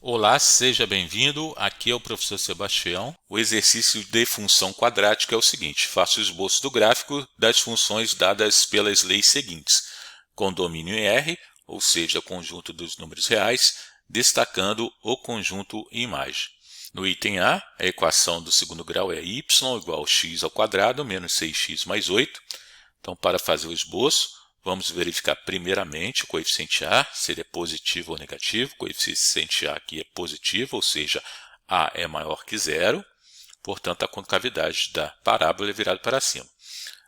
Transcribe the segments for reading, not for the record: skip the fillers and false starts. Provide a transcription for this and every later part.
Olá, seja bem-vindo. Aqui é o professor Sebastião. O exercício de função quadrática é o seguinte: faça o esboço do gráfico das funções dadas pelas leis seguintes. Condomínio em R, ou seja, conjunto dos números reais, destacando o conjunto em imagem. No item A, a equação do segundo grau é y igual a x ao quadrado menos 6x mais 8. Então, para fazer o esboço, vamos verificar primeiramente o coeficiente A, se ele é positivo ou negativo. O coeficiente A aqui é positivo, ou seja, A é maior que zero. Portanto, a concavidade da parábola é virada para cima.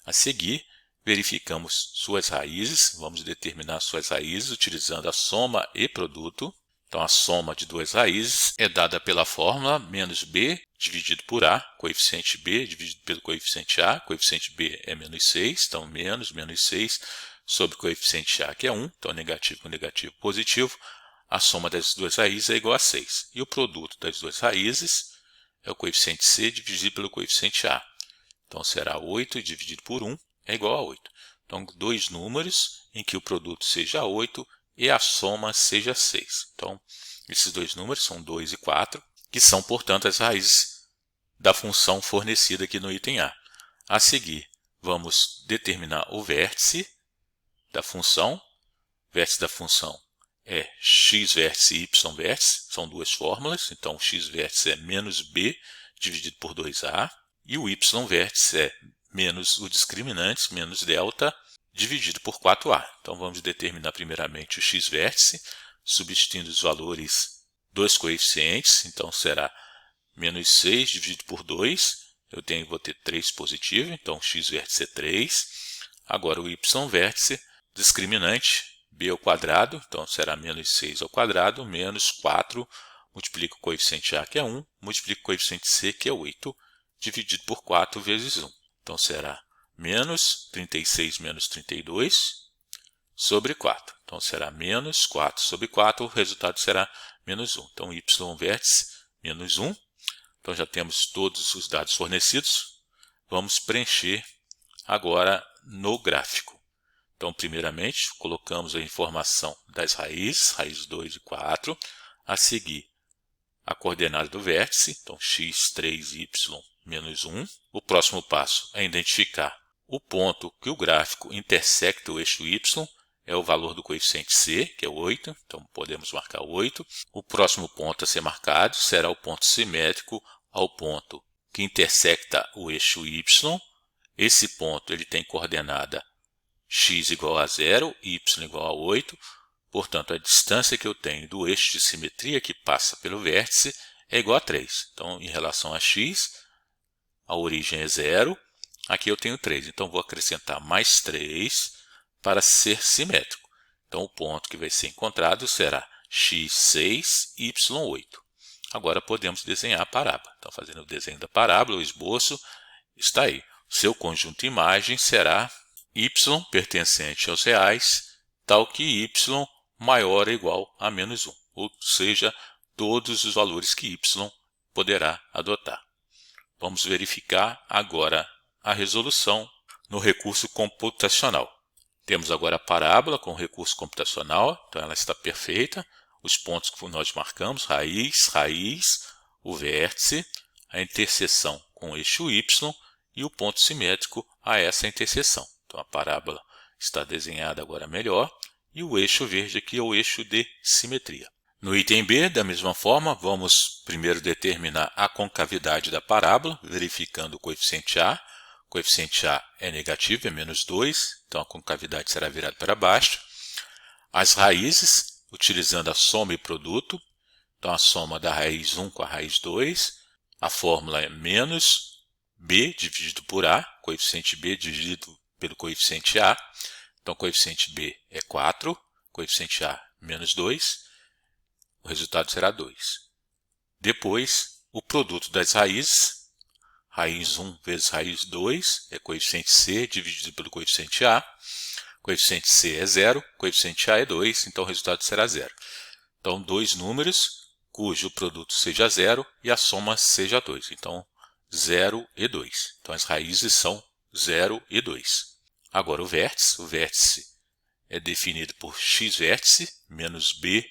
A seguir, verificamos suas raízes. Vamos determinar suas raízes utilizando a soma e produto. Então, a soma de duas raízes é dada pela fórmula menos b dividido por a, coeficiente b dividido pelo coeficiente a. Coeficiente b é menos 6, então menos 6 sobre o coeficiente a, que é 1, então negativo com negativo positivo. A soma das duas raízes é igual a 6. E o produto das duas raízes é o coeficiente c dividido pelo coeficiente a. Então será 8 dividido por 1 é igual a 8. Então, dois números em que o produto seja 8 e a soma seja 6. Então, esses dois números são 2 e 4, que são, portanto, as raízes da função fornecida aqui no item A. A seguir, vamos determinar o vértice da função. O vértice da função é x vértice e y vértice, são duas fórmulas. Então, x vértice é menos b dividido por 2a, e o y vértice é menos o discriminante, menos delta, dividido por 4a. Então, vamos determinar primeiramente o x vértice, substituindo os valores dos coeficientes. Então, será menos 6 dividido por 2. Vou ter 3 positivo, então x vértice é 3. Agora, o y vértice, discriminante, b ao quadrado, então será menos 6 ao quadrado, menos 4, multiplica o coeficiente a, que é 1, multiplica o coeficiente c, que é 8, dividido por 4 vezes 1. Então, será menos 36 menos 32 sobre 4. Então, será menos 4 sobre 4, o resultado será menos 1. Então, y vértice, menos 1. Então, já temos todos os dados fornecidos. Vamos preencher agora no gráfico. Então, primeiramente, colocamos a informação das raízes, raiz 2 e 4. A seguir, a coordenada do vértice, então x, 3y, menos 1. O próximo passo é identificar o ponto que o gráfico intersecta o eixo y, é o valor do coeficiente c, que é 8, então podemos marcar 8. O próximo ponto a ser marcado será o ponto simétrico ao ponto que intersecta o eixo y. Esse ponto ele tem coordenada x igual a 0, y igual a 8. Portanto, a distância que eu tenho do eixo de simetria que passa pelo vértice é igual a 3. Então, em relação a x, a origem é 0. Aqui eu tenho 3. Então, vou acrescentar mais 3 para ser simétrico. Então, o ponto que vai ser encontrado será x6, y8. Agora, podemos desenhar a parábola. Então, fazendo o desenho da parábola, o esboço está aí. Seu conjunto imagem será y pertencente aos reais, tal que y maior ou igual a menos 1, ou seja, todos os valores que y poderá adotar. Vamos verificar agora a resolução no recurso computacional. Temos agora a parábola com o recurso computacional, então ela está perfeita. Os pontos que nós marcamos, raiz, o vértice, a interseção com o eixo y e o ponto simétrico a essa interseção. Então, a parábola está desenhada agora melhor, e o eixo verde aqui é o eixo de simetria. No item B, da mesma forma, vamos primeiro determinar a concavidade da parábola, verificando o coeficiente A. O coeficiente A é negativo, é menos 2, então a concavidade será virada para baixo. As raízes, utilizando a soma e produto, então a soma da raiz 1 com a raiz 2, a fórmula é menos b dividido por a, coeficiente b dividido pelo coeficiente a. Então, coeficiente b é 4, coeficiente a menos 2, o resultado será 2. Depois, o produto das raízes, raiz 1 vezes raiz 2, é coeficiente c dividido pelo coeficiente a. Coeficiente c é 0, coeficiente a é 2, então o resultado será 0. Então, dois números cujo produto seja 0 e a soma seja 2. Então, 0 e 2. Então, as raízes são 0 e 2. Agora, o vértice é definido por x vértice menos b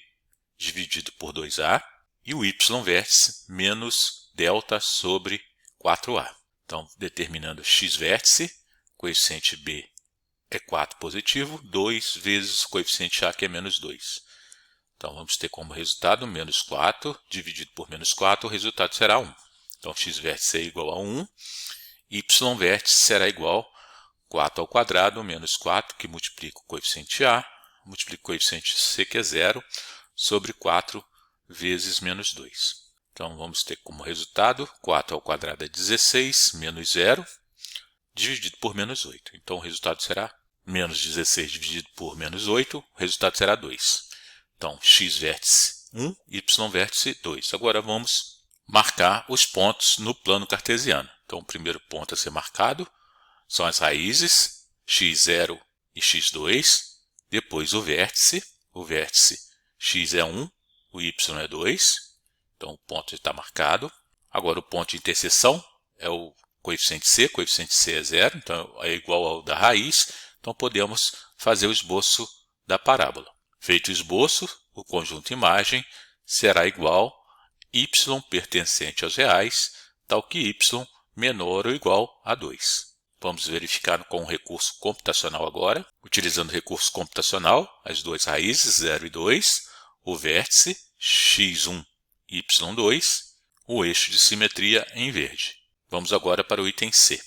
dividido por 2a. e o y vértice menos delta sobre 4a. Então, determinando x vértice, coeficiente b é 4 positivo, 2 vezes o coeficiente a, que é menos 2. Então, vamos ter como resultado menos 4 dividido por menos 4, o resultado será 1. Então, x vértice é igual a 1, y vértice será igual a 4 ao quadrado menos 4, que multiplica o coeficiente a, multiplica o coeficiente c, que é 0, sobre 4 vezes menos 2. Então, vamos ter como resultado 4 ao quadrado é 16, menos 0, dividido por menos 8. Então, o resultado será menos 16 dividido por menos 8, o resultado será 2. Então, x vértice 1, y vértice 2. Agora, vamos marcar os pontos no plano cartesiano. Então, o primeiro ponto a ser marcado são as raízes, x0 e x2. Depois, o vértice x é 1, o y é 2. Então, o ponto está marcado. Agora, o ponto de interseção é o coeficiente c é 0, então é igual ao da raiz. Então, podemos fazer o esboço da parábola. Feito o esboço, o conjunto imagem será igual y pertencente aos reais, tal que y menor ou igual a 2. Vamos verificar com o recurso computacional agora. Utilizando o recurso computacional, as duas raízes, 0 e 2, o vértice, x1, y2, o eixo de simetria em verde. Vamos agora para o item C.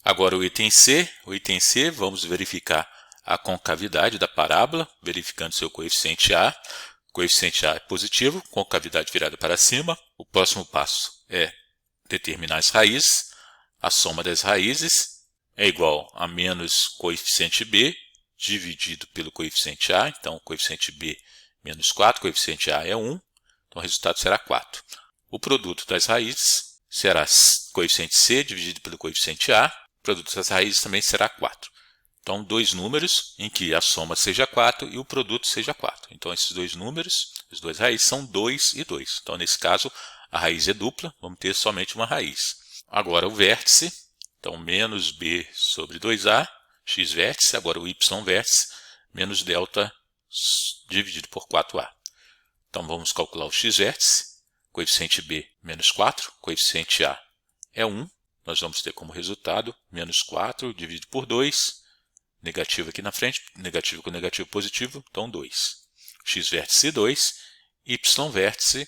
Agora o item C, vamos verificar a concavidade da parábola, verificando seu coeficiente A. O coeficiente A é positivo, concavidade virada para cima. O próximo passo é determinar as raízes. A soma das raízes é igual a menos coeficiente B dividido pelo coeficiente A. Então, o coeficiente B menos 4, o coeficiente A é 1. Então, o resultado será 4. O produto das raízes será coeficiente C dividido pelo coeficiente A. O produto das raízes também será 4. Então, dois números em que a soma seja 4 e o produto seja 4. Então, esses dois números, as duas raízes, são 2 e 2. Então, nesse caso, a raiz é dupla, vamos ter somente uma raiz. Agora, o vértice, então, menos b sobre 2a, x vértice, agora o y vértice, menos delta dividido por 4a. Então, vamos calcular o x vértice, coeficiente b, menos 4, coeficiente a é 1. Nós vamos ter como resultado menos 4 dividido por 2, negativo aqui na frente, negativo com negativo positivo, então 2. X vértice 2, y vértice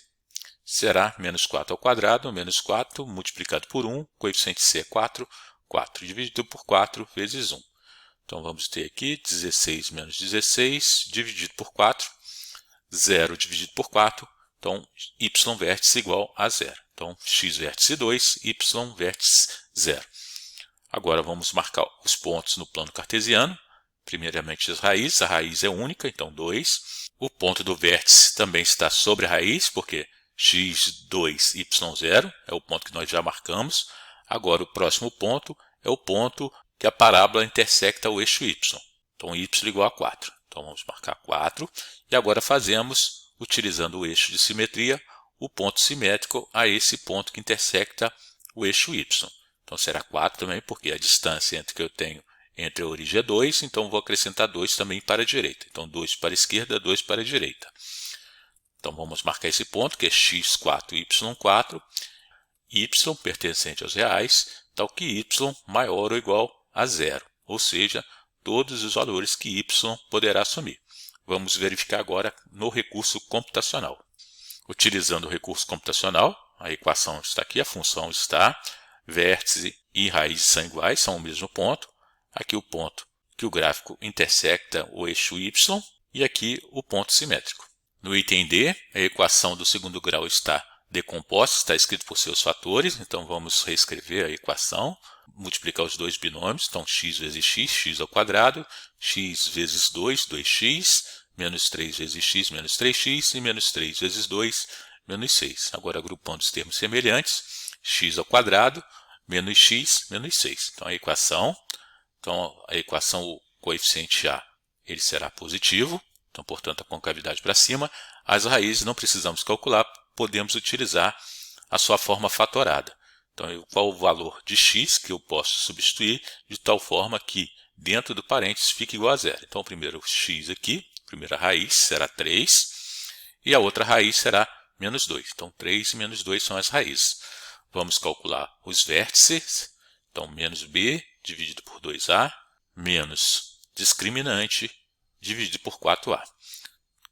será menos 4 ao quadrado, menos 4 multiplicado por 1, coeficiente c é 4, 4 dividido por 4 vezes 1. Então vamos ter aqui 16 menos 16 dividido por 4, 0 dividido por 4, então y vértice igual a 0. Então x vértice 2, y vértice 0. Agora vamos marcar os pontos no plano cartesiano. Primeiramente as raízes, a raiz é única, então 2. O ponto do vértice também está sobre a raiz, porque x2, y0 é o ponto que nós já marcamos. Agora o próximo ponto é o ponto que a parábola intersecta o eixo y. Então y igual a 4. Então vamos marcar 4. E agora fazemos, utilizando o eixo de simetria, o ponto simétrico a esse ponto que intersecta o eixo y. Então será 4 também, porque a distância que eu tenho entre a origem é 2, então vou acrescentar 2 também para a direita. Então 2 para a esquerda, 2 para a direita. Então vamos marcar esse ponto, que é x4 e y4, y pertencente aos reais, tal que y maior ou igual a 0, ou seja, todos os valores que y poderá assumir. Vamos verificar agora no recurso computacional. Utilizando o recurso computacional, a equação está aqui, a função está, vértice e raiz são iguais, são o mesmo ponto. Aqui o ponto que o gráfico intersecta o eixo y e aqui o ponto simétrico. No item D, a equação do segundo grau está decomposta, está escrito por seus fatores, então vamos reescrever a equação, multiplicar os dois binômios, então x vezes x, x ao quadrado, x vezes 2, 2x, menos 3 vezes x, menos 3x, e menos 3 vezes 2, menos 6. Agora, agrupando os termos semelhantes, x ao quadrado, menos x, menos 6. Então, a equação, o coeficiente a, ele será positivo, então, portanto, a concavidade para cima. As raízes não precisamos calcular, podemos utilizar a sua forma fatorada. Então, qual o valor de x que eu posso substituir de tal forma que dentro do parênteses fique igual a 0. Então, o primeiro x aqui, a primeira raiz será 3, e a outra raiz será menos 2. Então, 3 e menos 2 são as raízes. Vamos calcular os vértices. Então, menos b dividido por 2a, menos discriminante dividido por 4a,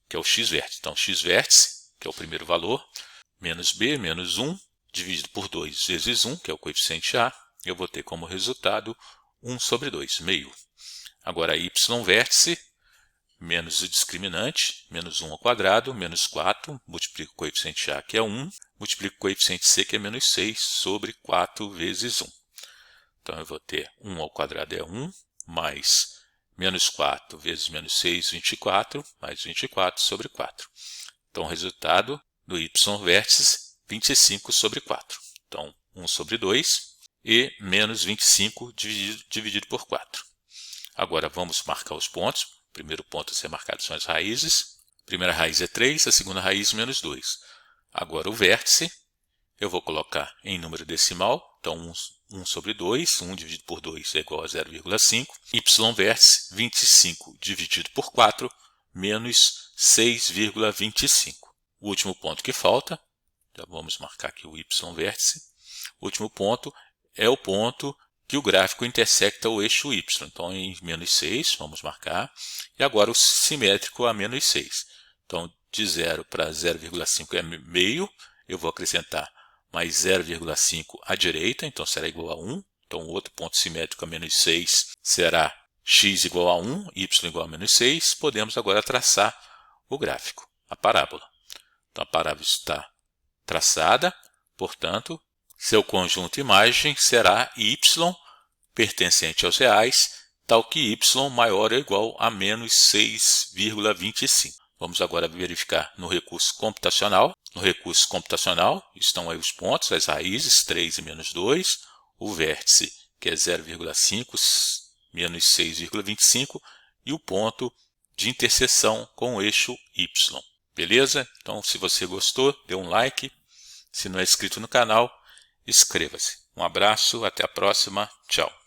que é o x-vértice. Então, x-vértice, que é o primeiro valor, menos b, menos 1, dividido por 2 vezes 1, que é o coeficiente a, eu vou ter como resultado 1 sobre 2, meio. Agora, y-vértice, menos o discriminante, menos 1 ao quadrado, menos 4, multiplico o coeficiente a, que é 1, multiplico o coeficiente c, que é menos 6, sobre 4 vezes 1. Então, eu vou ter 1 ao quadrado é 1, mais menos 4 vezes menos 6, 24, mais 24 sobre 4. Então, o resultado do y-vértice, 25 sobre 4. Então, 1 sobre 2 e menos 25 dividido por 4. Agora, vamos marcar os pontos. O primeiro ponto a ser marcado são as raízes. A primeira raiz é 3, a segunda raiz menos 2. Agora, o vértice, eu vou colocar em número decimal. Então, 1 sobre 2, 1 dividido por 2 é igual a 0,5. Y-vértice, 25 dividido por 4, menos 6,25. O último ponto que falta, já vamos marcar aqui o y-vértice. O último ponto é o ponto que o gráfico intersecta o eixo y. Então, em menos 6, vamos marcar. E agora o simétrico a menos 6. Então, de 0 para 0,5 é meio. Eu vou acrescentar mais 0,5 à direita, então será igual a 1. Então, o outro ponto simétrico a menos 6 será x igual a 1, y igual a menos 6. Podemos agora traçar o gráfico, a parábola. Então, a parábola está traçada, portanto, seu conjunto imagem será y pertencente aos reais, tal que y maior ou igual a menos 6,25. Vamos agora verificar no recurso computacional. No recurso computacional estão aí os pontos, as raízes, 3 e menos 2, o vértice, que é 0,5, menos 6,25, e o ponto de interseção com o eixo y. Beleza? Então, se você gostou, dê um like. Se não é inscrito no canal, inscreva-se. Um abraço, até a próxima. Tchau.